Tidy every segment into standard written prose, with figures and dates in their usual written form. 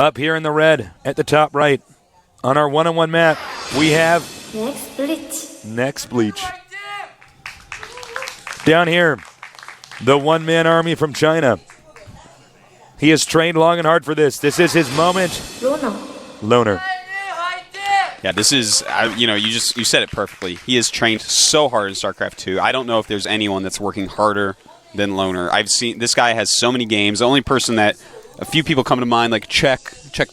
Up here in the red at the top right on our one-on-one map, we have Next Bleach. Down here, the one-man army from China. He has trained long and hard for this. This is his moment. Loner. Yeah, this is, you said it perfectly. He has trained so hard in StarCraft 2. I don't know if there's anyone that's working harder than Loner. I've seen, this guy has so many games. The only person that, a few people come to mind, like Czech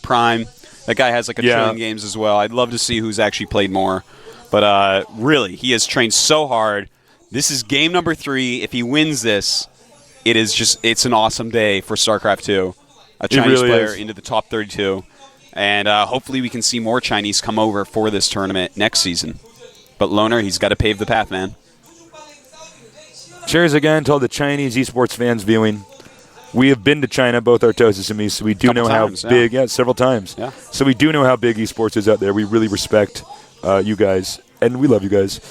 Prime. That guy has like a trillion games as well. I'd love to see who's actually played more. But really, he has trained so hard. This is game number 3. If he wins this, it's an awesome day for StarCraft 2. A Chinese player into the top 32. And hopefully we can see more Chinese come over for this tournament next season. But Loner, he's got to pave the path, man. Cheers again to all the Chinese esports fans viewing. We have been to China, both Artosis and me, so we do know how big, several times. Yeah. So we do know how big esports is out there. We really respect you guys, and we love you guys.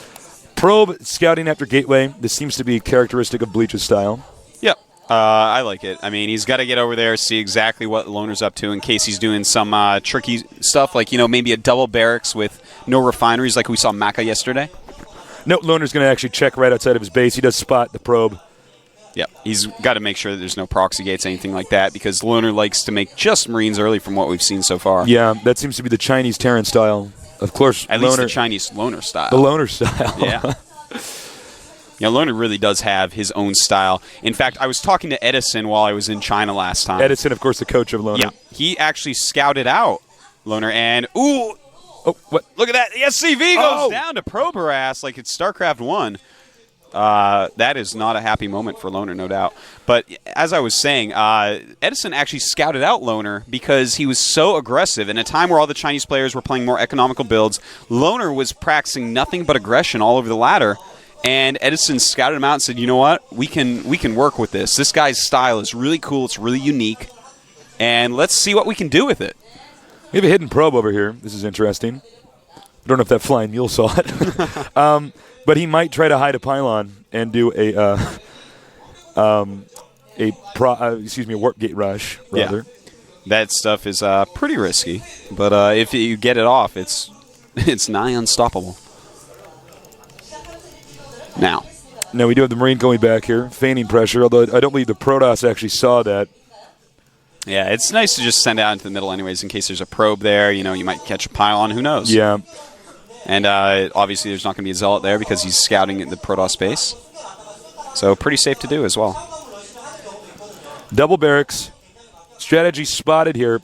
Probe scouting after Gateway. This seems to be characteristic of Bleach's style. Yep. I like it. I mean, he's got to get over there, see exactly what Loner's up to in case he's doing some tricky stuff, like, maybe a double barracks with no refineries like we saw Maka yesterday. No, Loner's going to actually check right outside of his base. He does spot the probe. Yeah, he's got to make sure that there's no proxy gates, anything like that, because Loner likes to make just Marines early from what we've seen so far. Yeah, that seems to be the Chinese Terran style. Of course, at least the Chinese Loner style. The Loner style. Yeah. Loner really does have his own style. In fact, I was talking to Edison while I was in China last time. Edison, of course, the coach of Loner. Yeah, he actually scouted out Loner, and what? Look at that! The SCV goes down to probe her ass like it's StarCraft 1. That is not a happy moment for Loner, no doubt. But as I was saying, Edison actually scouted out Loner because he was so aggressive. In a time where all the Chinese players were playing more economical builds, Loner was practicing nothing but aggression all over the ladder. And Edison scouted him out and said, you know what? We can work with this. This guy's style is really cool. It's really unique. And let's see what we can do with it. We have a hidden probe over here. This is interesting. I don't know if that flying mule saw it. But he might try to hide a pylon and do a warp gate rush, rather. Yeah. That stuff is pretty risky. But if you get it off, it's nigh unstoppable. Now, we do have the Marine going back here, feigning pressure, although I don't believe the Protoss actually saw that. Yeah, it's nice to just send out into the middle anyways in case there's a probe there. You might catch a pylon. Who knows? Yeah. And obviously there's not going to be a Zealot there because he's scouting at the Protoss space. So pretty safe to do as well. Double barracks. Strategy spotted here.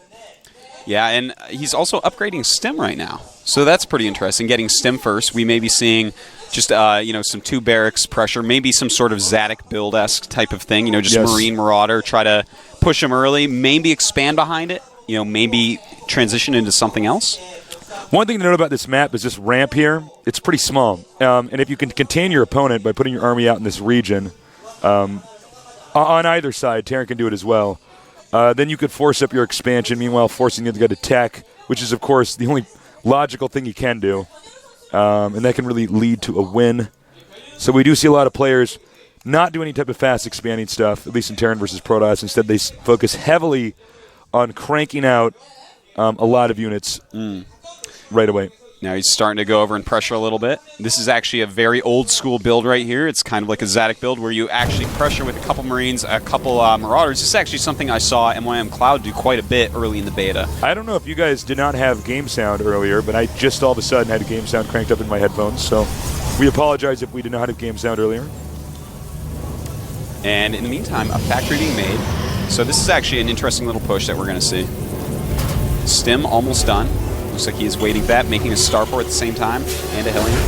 Yeah, and he's also upgrading Stim right now. So that's pretty interesting, getting Stim first. We may be seeing just, some 2 barracks pressure, maybe some sort of Zadok build-esque type of thing. Just Marine Marauder, try to push him early, maybe expand behind it, maybe transition into something else. One thing to note about this map is this ramp here. It's pretty small. And if you can contain your opponent by putting your army out in this region, on either side, Terran can do it as well, then you could force up your expansion, meanwhile forcing the other guy to tech, which is, of course, the only logical thing you can do. And that can really lead to a win. So we do see a lot of players not do any type of fast expanding stuff, at least in Terran versus Protoss. Instead, they focus heavily on cranking out a lot of units right away. Now he's starting to go over and pressure a little bit. This is actually a very old-school build right here. It's kind of like a Zadok build where you actually pressure with a couple Marines, a couple Marauders. This is actually something I saw MYM Cloud do quite a bit early in the beta. I don't know if you guys did not have game sound earlier, but I just all of a sudden had game sound cranked up in my headphones, so we apologize if we did not have game sound earlier. And in the meantime, a factory being made. So this is actually an interesting little push that we're going to see. Stim almost done. Looks like he is waiting for that, making a starport at the same time, and a Hellion.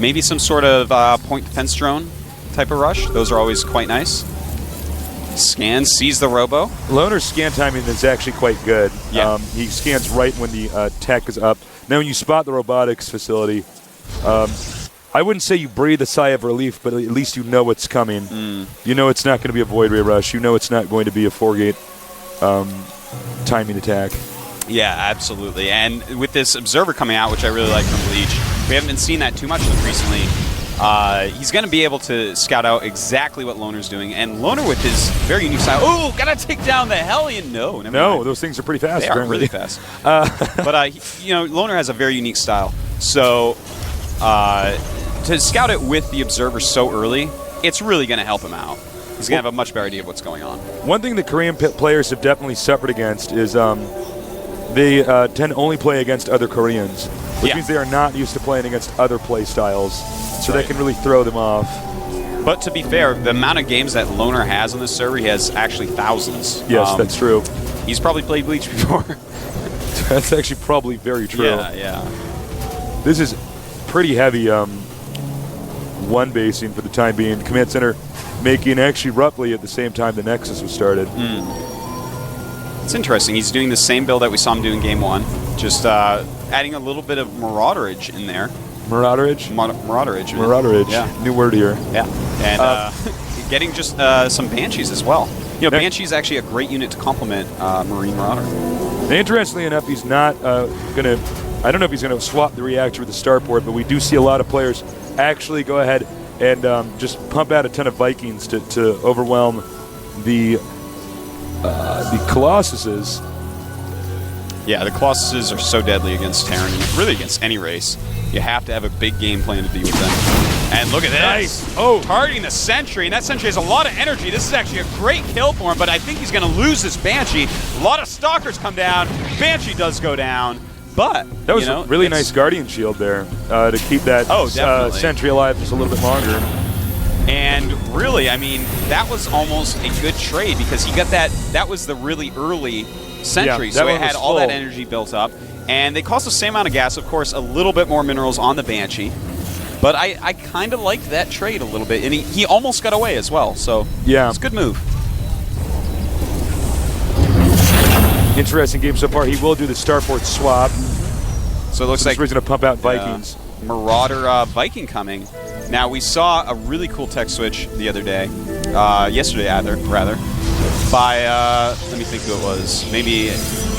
Maybe some sort of point defense drone type of rush. Those are always quite nice. Scans, sees the robo. Loner's scan timing is actually quite good. Yeah. He scans right when the tech is up. Now when you spot the robotics facility, I wouldn't say you breathe a sigh of relief, but at least you know what's coming. You know it's not going to be a Void Ray rush. You know it's not going to be a 4-gate timing attack. Yeah, absolutely. And with this Observer coming out, which I really like from Bleach, we haven't been seeing that too much recently. he's going to be able to scout out exactly what Loner's doing. And Loner with his very unique style. Oh, got to take down the Hellion. No, never mind. Those things are pretty fast. They are really fast. But, Loner has a very unique style. So to scout it with the Observer so early, it's really going to help him out. He's going to have a much better idea of what's going on. One thing the Korean players have definitely suffered against is they tend to only play against other Koreans, which means they are not used to playing against other play styles, so that can really throw them off. But to be fair, the amount of games that Loner has on this server, he has actually thousands. Yes, that's true. He's probably played Bleach before. That's actually probably very true. Yeah. This is pretty heavy one basing for the time being. Command Center making actually roughly at the same time the Nexus was started. It's interesting. He's doing the same build that we saw him do in Game 1, just adding a little bit of Marauderage in there. Marauderage? Marauderage. Marauderage. Yeah. New word here. Yeah. And getting just some Banshees as well. Banshee's actually a great unit to complement Marine Marauder. Interestingly enough, he's not going to... I don't know if he's going to swap the reactor with the starport, but we do see a lot of players actually go ahead and just pump out a ton of Vikings to overwhelm the Colossuses. Yeah, the Colossuses are so deadly against Terran, and really against any race. You have to have a big game plan to deal with them. And look at this. Nice. Oh, targeting the Sentry, and that Sentry has a lot of energy. This is actually a great kill for him, but I think he's going to lose this Banshee. A lot of Stalkers come down. Banshee does go down. But that was a really nice Guardian Shield there to keep that Sentry alive just a little bit longer. And really, I mean, that was almost a good trade because he got that. That was the really early Sentry, so it had all that energy built up. And they cost the same amount of gas, of course, a little bit more minerals on the Banshee. But I kind of liked that trade a little bit, and he almost got away as well. So it's a good move. Interesting game so far. He will do the starport swap. So it looks like he's going to pump out Vikings. Marauder Viking coming. Now we saw a really cool tech switch the other day, yesterday rather, by let me think who it was. Maybe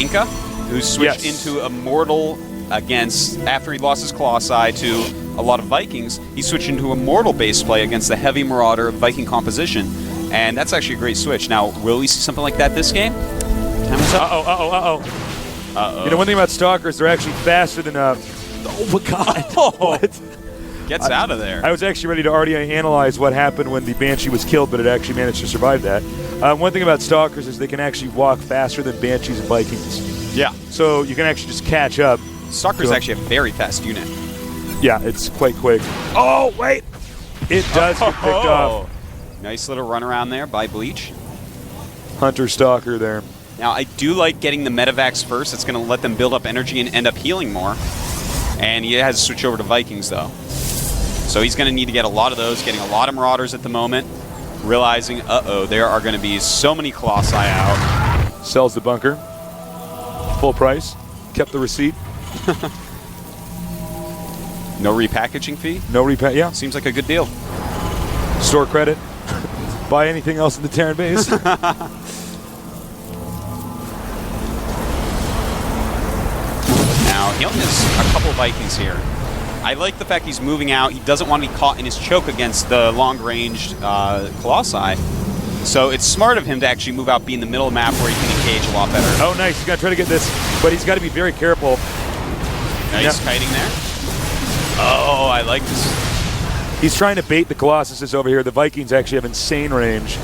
Inca, who switched into Immortal against after he lost his Colossi to a lot of Vikings. He switched into Immortal base play against the heavy Marauder Viking composition, and that's actually a great switch. Now, will we see something like that this game? Uh-oh. You know, one thing about Stalkers, they're actually faster than... oh, my God. What? Gets out of there. I was actually ready to already analyze what happened when the Banshee was killed, but it actually managed to survive that. One thing about Stalkers is they can actually walk faster than Banshees and Vikings. Yeah. So you can actually just catch up. Stalker's actually a very fast unit. Yeah, it's quite quick. Oh, wait! It does get picked off. Nice little run around there by Bleach. Hunter Stalker there. Now, I do like getting the Medivacs first. It's going to let them build up energy and end up healing more. And he has to switch over to Vikings, though. So he's going to need to get a lot of those, getting a lot of Marauders at the moment, realizing, there are going to be so many Colossi out. Sells the bunker. Full price. Kept the receipt. No repackaging fee? No yeah. Seems like a good deal. Store credit. Buy anything else in the Terran base. Now, he only has a couple Vikings here. I like the fact he's moving out. He doesn't want to be caught in his choke against the long-ranged Colossi. So it's smart of him to actually move out, be in the middle of the map where he can engage a lot better. Oh, nice. He's going to try to get this, but he's got to be very careful. Nice kiting there. Oh, I like this. He's trying to bait the Colossuses over here. The Vikings actually have insane range.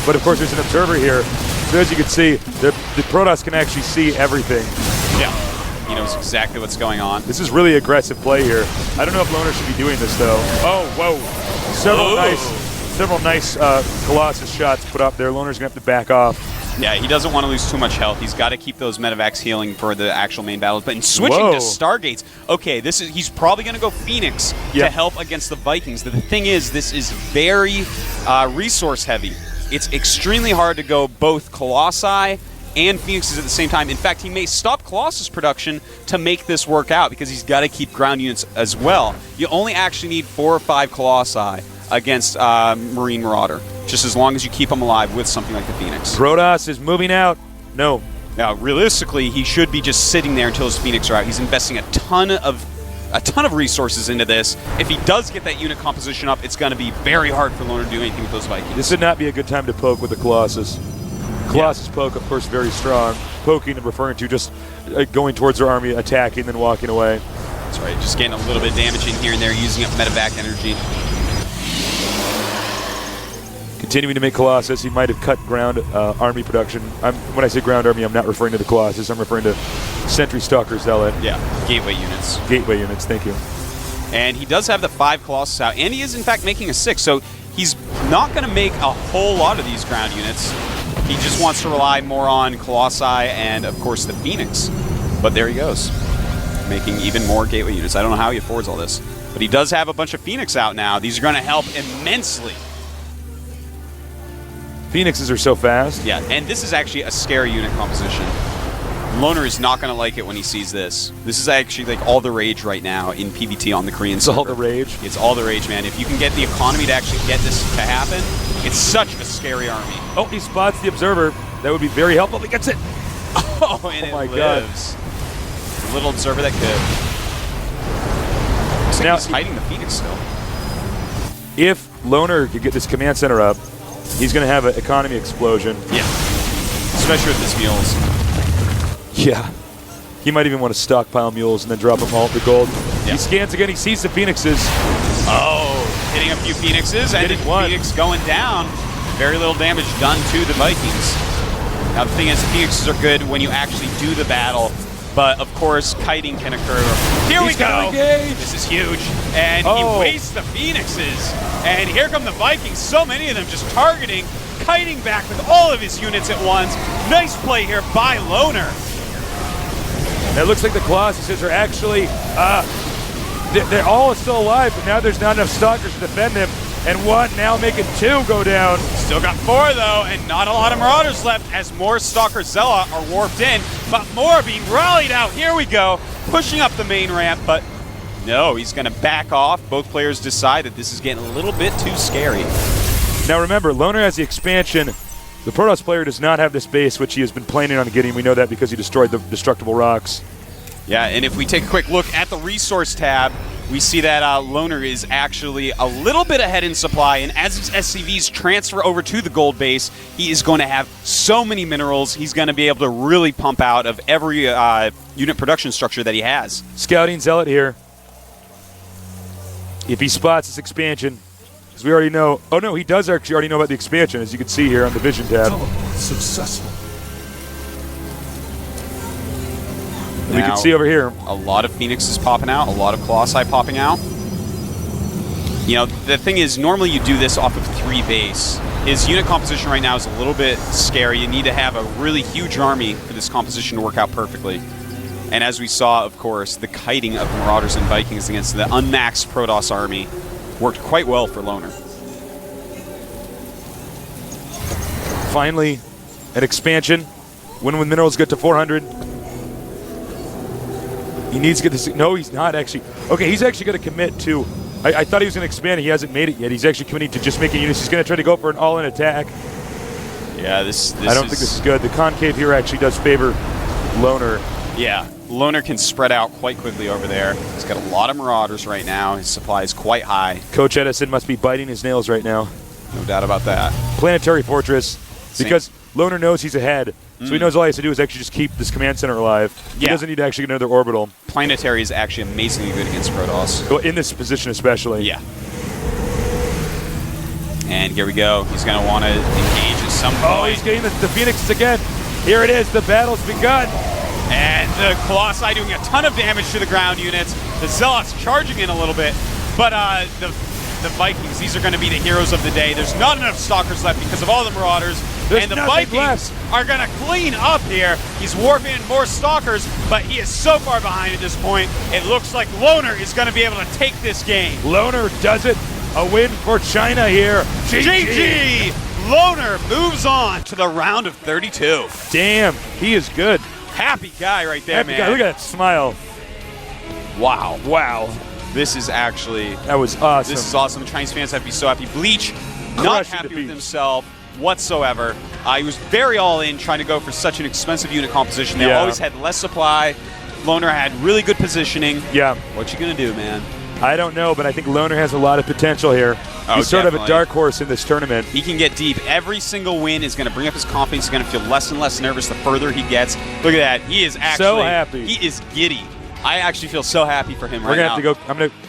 But, of course, there's an observer here. So as you can see, the Protoss can actually see everything. Yeah. He knows exactly what's going on. This is really aggressive play here. I don't know if Loner should be doing this, though. Oh, whoa. Several nice Colossus shots put up there. Loner's going to have to back off. Yeah, he doesn't want to lose too much health. He's got to keep those Medivacs healing for the actual main battles. But in switching to Stargates, okay, he's probably going to go Phoenix to help against the Vikings. The thing is, this is very resource heavy. It's extremely hard to go both Colossi and Phoenixes at the same time. In fact, he may stop Colossus production to make this work out because he's got to keep ground units as well. You only actually need 4 or 5 Colossi against Marine Marauder, just as long as you keep them alive with something like the Phoenix. Protoss is moving out. No. Now, realistically, he should be just sitting there until his Phoenix are out. He's investing a ton of a ton of resources into this. If he does get that unit composition up, it's going to be very hard for Loner to do anything with those Vikings. This would not be a good time to poke with the Colossus. Colossus poke, of course, very strong. Poking and referring to just going towards their army, attacking, then walking away. That's right, just getting a little bit of damage in here and there, using up medevac energy. Continuing to make Colossus. He might have cut ground army production. When I say ground army, I'm not referring to the Colossus. I'm referring to Sentry, Stalker, Zealot. Yeah, gateway units. Gateway units, thank you. And he does have the 5 Colossus out, and he is in fact making a 6, so he's not going to make a whole lot of these ground units. He just wants to rely more on Colossi and, of course, the Phoenix. But there he goes, making even more gateway units. I don't know how he affords all this, but he does have a bunch of Phoenix out now. These are going to help immensely. Phoenixes are so fast. Yeah, and this is actually a scary unit composition. Loner is not going to like it when he sees this. This is actually like all the rage right now in PvT on the Korean server. It's all the rage? It's all the rage, man. If you can get the economy to actually get this to happen, it's such a scary army. Oh, he spots the Observer. That would be very helpful. He gets it. Oh, and it lives. The little Observer that could. Looks like Now, he's hiding the Phoenix still. If Loner could get this command center up, he's going to have an economy explosion. Yeah. Especially with his mules. Yeah. He might even want to stockpile mules and then drop them all at the gold. Yeah. He scans again. He sees the Phoenixes. Oh, hitting a few Phoenixes. And Phoenix going down. Very little damage done to the Vikings. Now, the thing is, the Phoenixes are good when you actually do the battle. But, of course, kiting can occur. Here we go. This is huge. And he wastes the Phoenixes. And here come the Vikings. So many of them just targeting, kiting back with all of his units at once. Nice play here by Loner. It looks like the Colossuses are actually, they're all still alive, but now there's not enough Stalkers to defend them. And one now making 2 go down. Still got 4 though, and not a lot of Marauders left as more Stalker Zealot are warped in, but more being rallied out. Here we go, pushing up the main ramp, but no, he's gonna back off. Both players decide that this is getting a little bit too scary. Now remember, Loner has the expansion. The Protoss player does not have this base, which he has been planning on getting. We know that because he destroyed the destructible rocks. Yeah, and if we take a quick look at the resource tab, we see that Loner is actually a little bit ahead in supply, and as his SCVs transfer over to the gold base, he is going to have so many minerals, he's going to be able to really pump out of every unit production structure that he has. Scouting Zealot here. If he spots this expansion, because we already know, oh no, he does actually already know about the expansion, as you can see here on the Vision tab. Successful. Now, we can see over here. A lot of Phoenixes popping out, a lot of Colossi popping out. You know, the thing is, normally you do this off of 3 base. His unit composition right now is a little bit scary. You need to have a really huge army for this composition to work out perfectly. And as we saw, of course, the kiting of Marauders and Vikings against the unmaxed Protoss army worked quite well for Loner. Finally, an expansion. When minerals get to 400. He needs to get this. No, he's not actually. Okay, he's actually going to commit to. I thought he was going to expand. He hasn't made it yet. He's actually committing to just making units. He's going to try to go for an all-in attack. Yeah, this I don't think this is good. The concave here actually does favor Loner. Yeah, Loner can spread out quite quickly over there. He's got a lot of Marauders right now. His supply is quite high. Coach Edison must be biting his nails right now. No doubt about that. Planetary Fortress, because Loner knows he's ahead. So he knows all he has to do is actually just keep this command center alive. He doesn't need to actually get another orbital. Planetary is actually amazingly good against Protoss. Well, in this position especially. Yeah. And here we go. He's going to want to engage at some point. Oh, he's getting the Phoenixes again. Here it is. The battle's begun. And the Colossi doing a ton of damage to the ground units. The Zealots charging in a little bit. But the Vikings, these are going to be the heroes of the day. There's not enough Stalkers left because of all the Marauders. There's and the Vikings are going to clean up here. He's warping in more Stalkers, but he is so far behind at this point. It looks like Loner is going to be able to take this game. Loner does it. A win for China here. GG! Loner moves on to the round of 32. Damn, he is good. Happy guy right there, Happy man. guy. Look at that smile. Wow. Wow. This is actually... That was awesome. This is awesome. The Chinese fans have to be so happy. Bleach, not happy with himself whatsoever. He was very all in trying to go for such an expensive unit composition. They always had less supply. Loner had really good positioning. Yeah. What you going to do, man? I don't know, but I think Loner has a lot of potential here. He's sort of a dark horse in this tournament. He can get deep. Every single win is going to bring up his confidence. He's going to feel less and less nervous the further he gets. Look at that. He is actually so happy. He is giddy. I actually feel so happy for him we're right gonna have to go.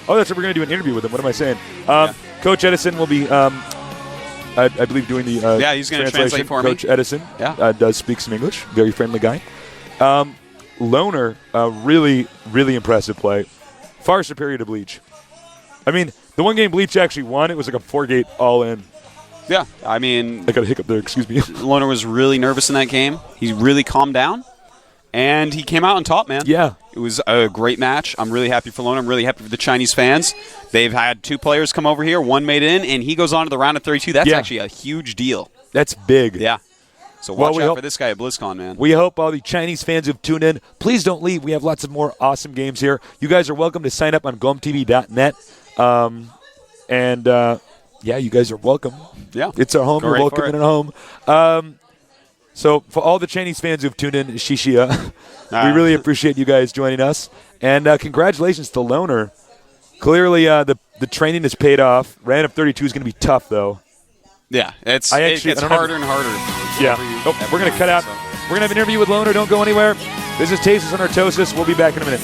Oh, that's right. We're going to do an interview with him. What am I saying? Coach Edison will be, I believe, doing the he's going to translate for Coach me. Edison does speak some English. Very friendly guy. Loner, really, really impressive play. Far superior to Bleach. I mean, the one game Bleach actually won, it was like a 4-gate all-in. Yeah, I mean... I got a hiccup there, excuse me. Loner was really nervous in that game. He really calmed down, and he came out on top, man. Yeah. It was a great match. I'm really happy for Loner. I'm really happy for the Chinese fans. They've had 2 players come over here. One made it in, and he goes on to the round of 32. That's actually a huge deal. That's big. Yeah. So watch out for this guy at BlizzCon, man. We hope all the Chinese fans who've tuned in, please don't leave. We have lots of more awesome games here. You guys are welcome to sign up on gomtv.net. You guys are welcome. Yeah. It's our home. You're welcome in our home. So for all the Chinese fans who've tuned in, Shishia, we really appreciate you guys joining us. And congratulations to Loner. Clearly, the training has paid off. Round of 32 is going to be tough, though. Yeah, it gets harder and harder. Yeah. We're going to cut out. We're going to have an interview with Loner. Don't go anywhere. This is Tastes on Artosis. We'll be back in a minute.